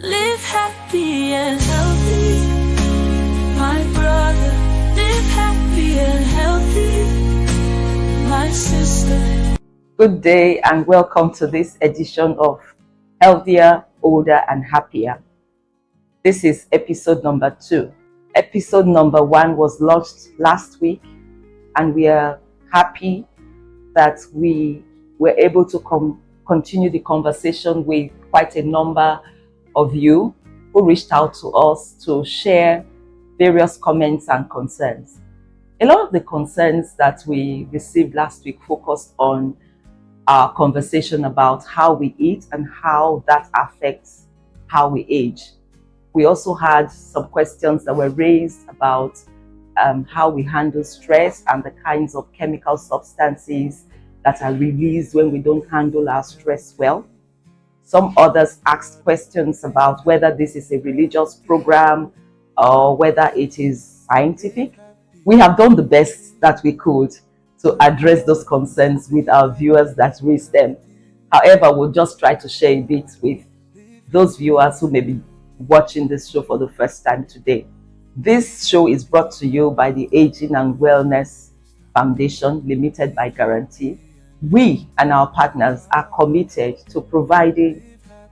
Live happy and healthy, my brother. Live happy and healthy, my sister. Good day and welcome to this edition of Healthier, Older and Happier. This is episode number 2. Episode number 1 was launched last week, and we are happy that we were able to continue the conversation with quite a number of you who reached out to us to share various comments and concerns. A lot of the concerns that we received last week focused on our conversation about how we eat and how that affects how we age. We also had some questions that were raised about how we handle stress and the kinds of chemical substances that are released when we don't handle our stress well. Some others asked questions about whether this is a religious program or whether it is scientific. We have done the best that we could to address those concerns with our viewers that raised them. However, we'll just try to share a bit with those viewers who may be watching this show for the first time today. This show is brought to you by the Aging and Wellness Foundation, Limited by Guarantee. We and our partners are committed to providing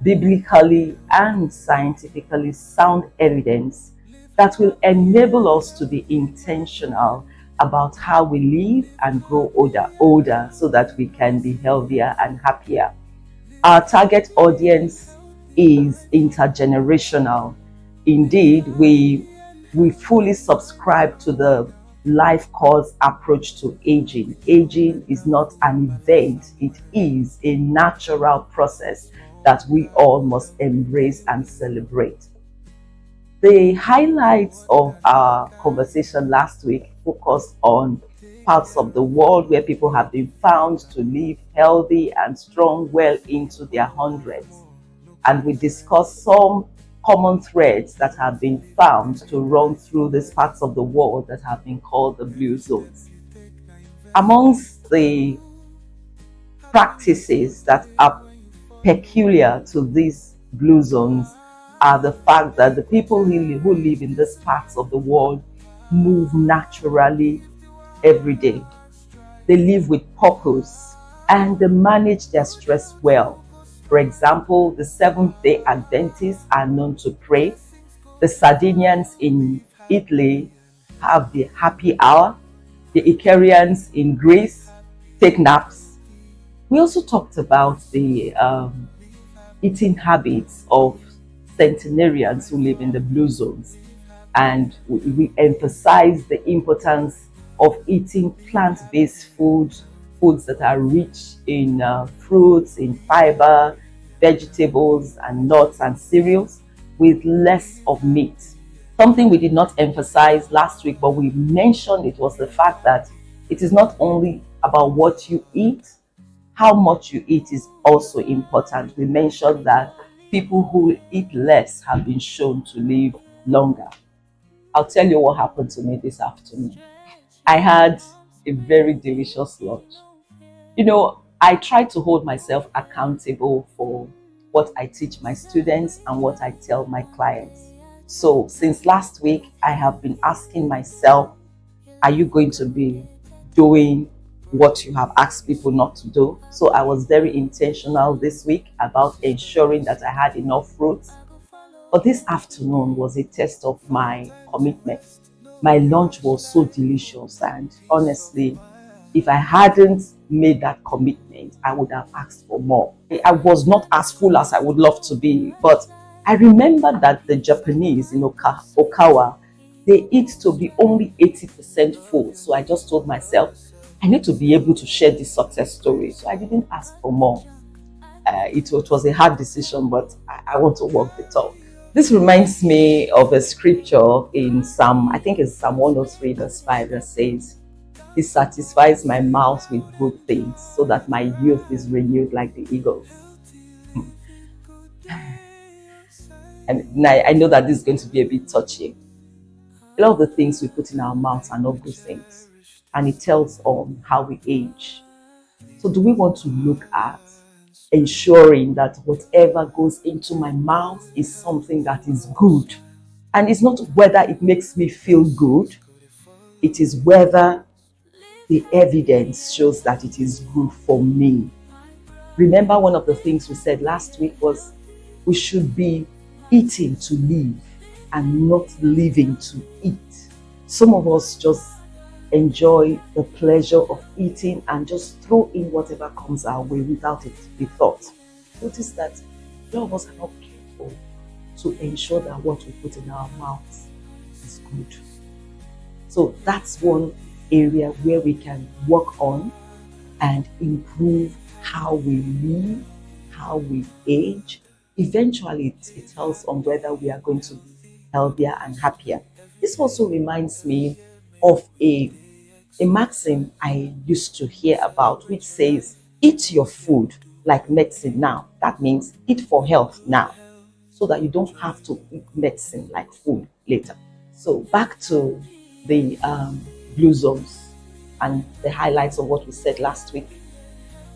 biblically and scientifically sound evidence that will enable us to be intentional about how we live and grow older so that we can be healthier and happier. Our target audience is intergenerational. Indeed, we fully subscribe to the life course approach to aging. Aging is not an event, it is a natural process that we all must embrace and celebrate. The highlights of our conversation last week focused on parts of the world where people have been found to live healthy and strong well into their hundreds. And we discussed some common threads that have been found to run through these parts of the world that have been called the blue zones. Amongst the practices that are peculiar to these blue zones are the fact that the people who live in these parts of the world move naturally every day. They live with purpose and they manage their stress well. For example, the Seventh-day Adventists are known to pray. The Sardinians in Italy have the happy hour. The Icarians in Greece take naps. We also talked about the eating habits of centenarians who live in the blue zones. And we emphasize the importance of eating plant-based foods that are rich in fruits, in fiber, vegetables and nuts and cereals with less of meat. Something we did not emphasize last week, but we mentioned it, was the fact that it is not only about what you eat, how much you eat is also important. We mentioned that people who eat less have been shown to live longer. I'll tell you what happened to me this afternoon. I had a very delicious lunch. I try to hold myself accountable for what I teach my students and what I tell my clients. So since last week, I have been asking myself, are you going to be doing what you have asked people not to do? So I was very intentional this week about ensuring that I had enough fruits. But this afternoon was a test of my commitment. My lunch was so delicious, and honestly, if I hadn't made that commitment, I would have asked for more. I was not as full as I would love to be, but I remember that the Japanese in Okawa, they eat to be only 80% full. So I just told myself, I need to be able to share this success story. So I didn't ask for more. It was a hard decision, but I want to walk the talk. This reminds me of a scripture in Psalm 103 verse 5 that says, He satisfies my mouth with good things so that my youth is renewed like the eagles. And I know that this is going to be a bit touchy. A lot of the things we put in our mouths are not good things, and it tells on how we age. So do we want to look at ensuring that whatever goes into my mouth is something that is good. And it's not whether it makes me feel good, it is whether the evidence shows that it is good for me. Remember, one of the things we said last week was we should be eating to live and not living to eat. Some of us just enjoy the pleasure of eating and just throw in whatever comes our way without it be thought. Notice that a lot of us are not careful to ensure that what we put in our mouths is good. So that's one area where we can work on and improve how we live, how we age. Eventually, it tells on whether we are going to be healthier and happier. This also reminds me of a maxim I used to hear about, which says, eat your food like medicine now. That means eat for health now, so that you don't have to eat medicine like food later. So back to the blue zones and the highlights of what we said last week.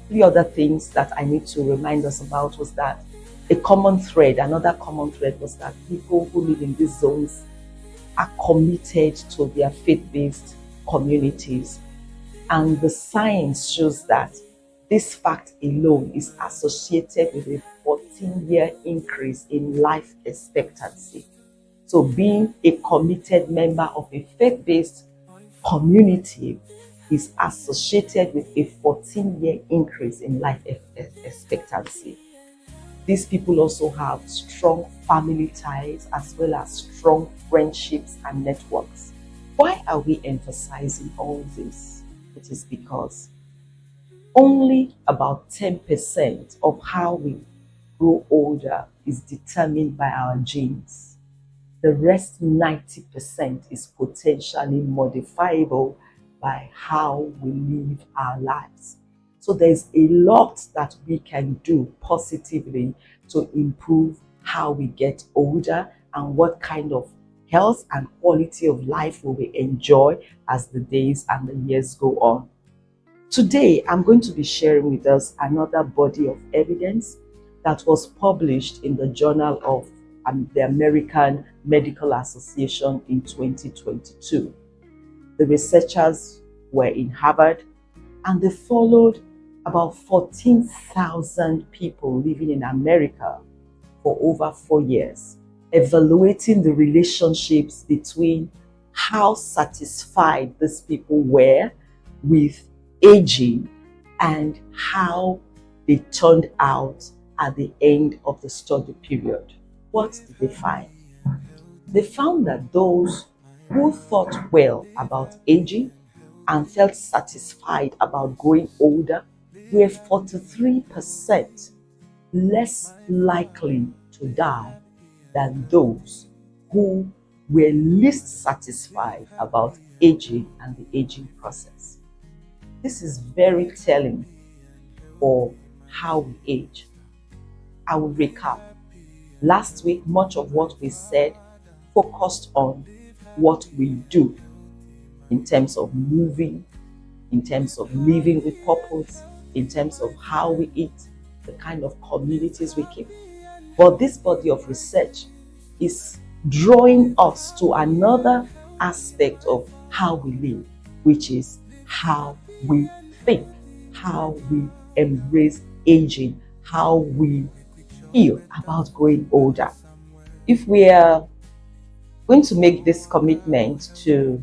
3 other things that I need to remind us about was that another common thread was that people who live in these zones are committed to their faith-based communities. And the science shows that this fact alone is associated with a 14-year increase in life expectancy. So being a committed member of a faith-based community is associated with a 14-year increase in life expectancy. These people also have strong family ties as well as strong friendships and networks. Why are we emphasizing all this? It is because only about 10% of how we grow older is determined by our genes. The rest 90% is potentially modifiable by how we live our lives. So there's a lot that we can do positively to improve how we get older and what kind of health and quality of life will we enjoy as the days and the years go on. Today, I'm going to be sharing with us another body of evidence that was published in the Journal of the American Medical Association in 2022. The researchers were in Harvard, and they followed about 14,000 people living in America for over 4 years, evaluating the relationships between how satisfied these people were with aging and how they turned out at the end of the study period. What did they find? They found that those who thought well about aging and felt satisfied about growing older were 43% less likely to die than those who were least satisfied about aging and the aging process. This is very telling for how we age. I will recap. Last week, much of what we said focused on what we do in terms of moving, in terms of living with purpose, in terms of how we eat, the kind of communities we keep. But this body of research is drawing us to another aspect of how we live, which is how we think, how we embrace aging, how we feel about growing older. If we are going to make this commitment to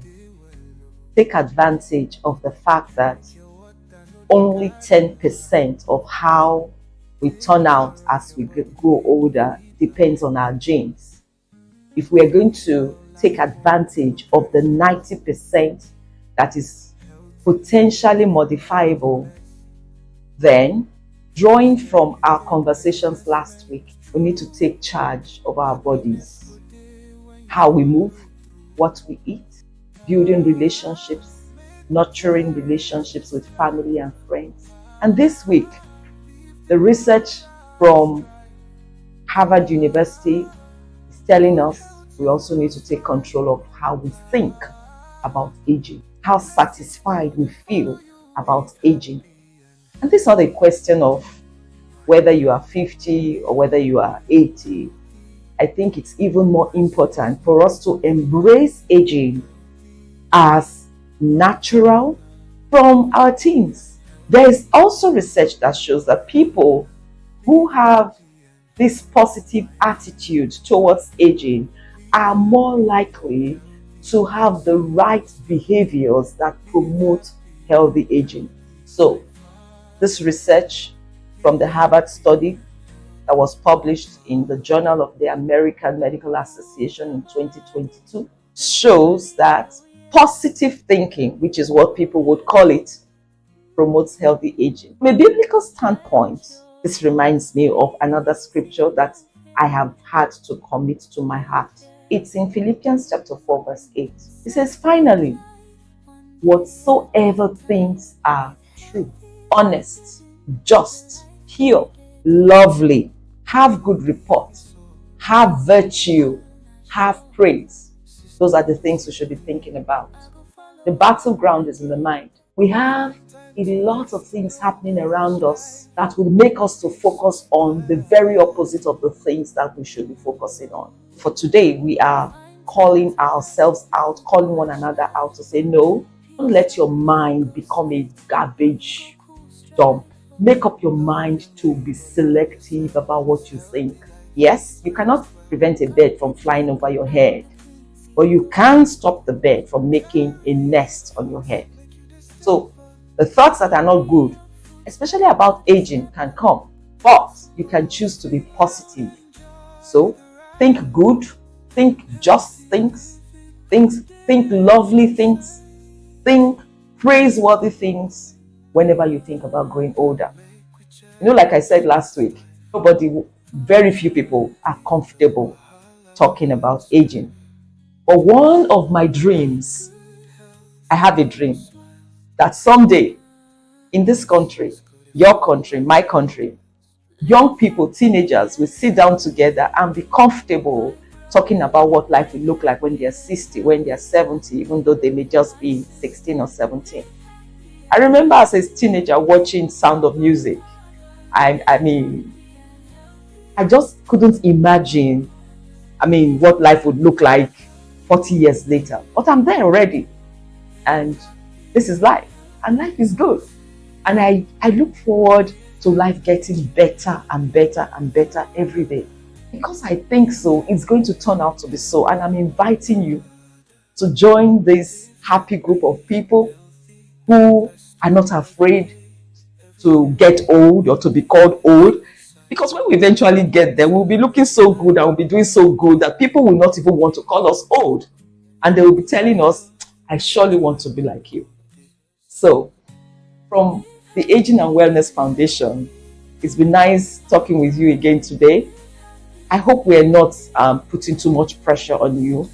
take advantage of the fact that only 10% of how we turn out as we grow older depends on our genes. If we are going to take advantage of the 90% that is potentially modifiable, then drawing from our conversations last week, we need to take charge of our bodies, how we move, what we eat, building relationships, nurturing relationships with family and friends. And this week, the research from Harvard University is telling us we also need to take control of how we think about aging, how satisfied we feel about aging. And this is not a question of whether you are 50 or whether you are 80, I think it's even more important for us to embrace aging as natural from our teens. There is also research that shows that people who have this positive attitude towards aging are more likely to have the right behaviors that promote healthy aging. So, this research from the Harvard study that was published in the Journal of the American Medical Association in 2022 shows that positive thinking, which is what people would call it, promotes healthy aging. From a biblical standpoint, this reminds me of another scripture that I have had to commit to my heart. It's in Philippians chapter 4 verse 8. It says, finally, whatsoever things are true, honest, just, pure, lovely, have good report, have virtue, have praise. Those are the things we should be thinking about. The battleground is in the mind. We have a lot of things happening around us that will make us to focus on the very opposite of the things that we should be focusing on. For today, we are calling ourselves out, calling one another out to say, no, don't let your mind become a garbage dump. Make up your mind to be selective about what you think. Yes, you cannot prevent a bird from flying over your head, but you can stop the bird from making a nest on your head. So the thoughts that are not good, especially about aging, can come, but you can choose to be positive. So think good, think just things, think lovely things, think praiseworthy things whenever you think about growing older. You know, like I said last week, very few people are comfortable talking about aging. But one of my dreams, I have a dream that someday in this country, your country, my country, young people, teenagers will sit down together and be comfortable talking about what life will look like when they're 60, when they're 70, even though they may just be 16 or 17. I remember as a teenager watching Sound of Music. I mean, I just couldn't imagine, what life would look like 40 years later. But I'm there already. And this is life. And life is good. And I look forward to life getting better and better and better every day. Because I think so, it's going to turn out to be so. And I'm inviting you to join this happy group of people who are not afraid to get old or to be called old. Because when we eventually get there, we'll be looking so good and we'll be doing so good that people will not even want to call us old. And they will be telling us, I surely want to be like you. So, from the Aging and Wellness Foundation, it's been nice talking with you again today. I hope we are not putting too much pressure on you.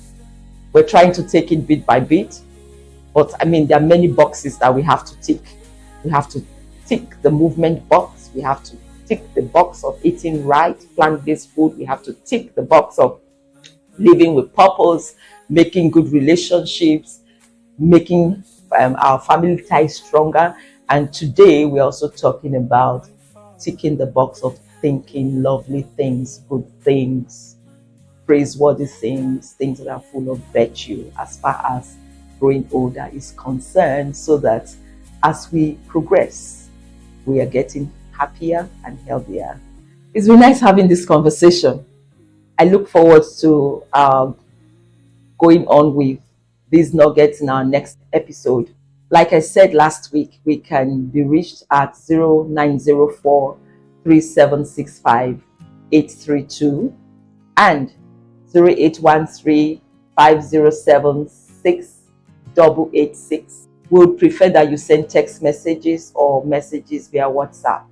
We're trying to take it bit by bit. But there are many boxes that we have to tick. We have to tick the movement box. We have to tick the box of eating right, plant-based food. We have to tick the box of living with purpose, making good relationships, making our family ties stronger. And today we're also talking about ticking the box of thinking lovely things, good things, praiseworthy things, things that are full of virtue as far as growing older is concerned, so that as we progress, we are getting happier and healthier. It's been nice having this conversation. I look forward to going on with these nuggets in our next episode. Like I said last week, we can be reached at 0904 3765 832 and 0813 507 6886. We would prefer that you send text messages or messages via WhatsApp.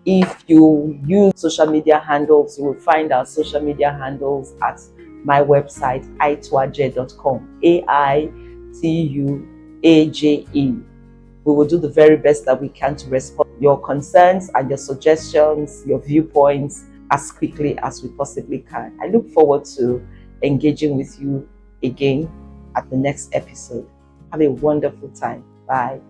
If you use social media handles, you will find our social media handles at my website, aituaje.com. AITUAJE. We will do the very best that we can to respond to your concerns and your suggestions, your viewpoints as quickly as we possibly can. I look forward to engaging with you again at the next episode. Have a wonderful time. Bye.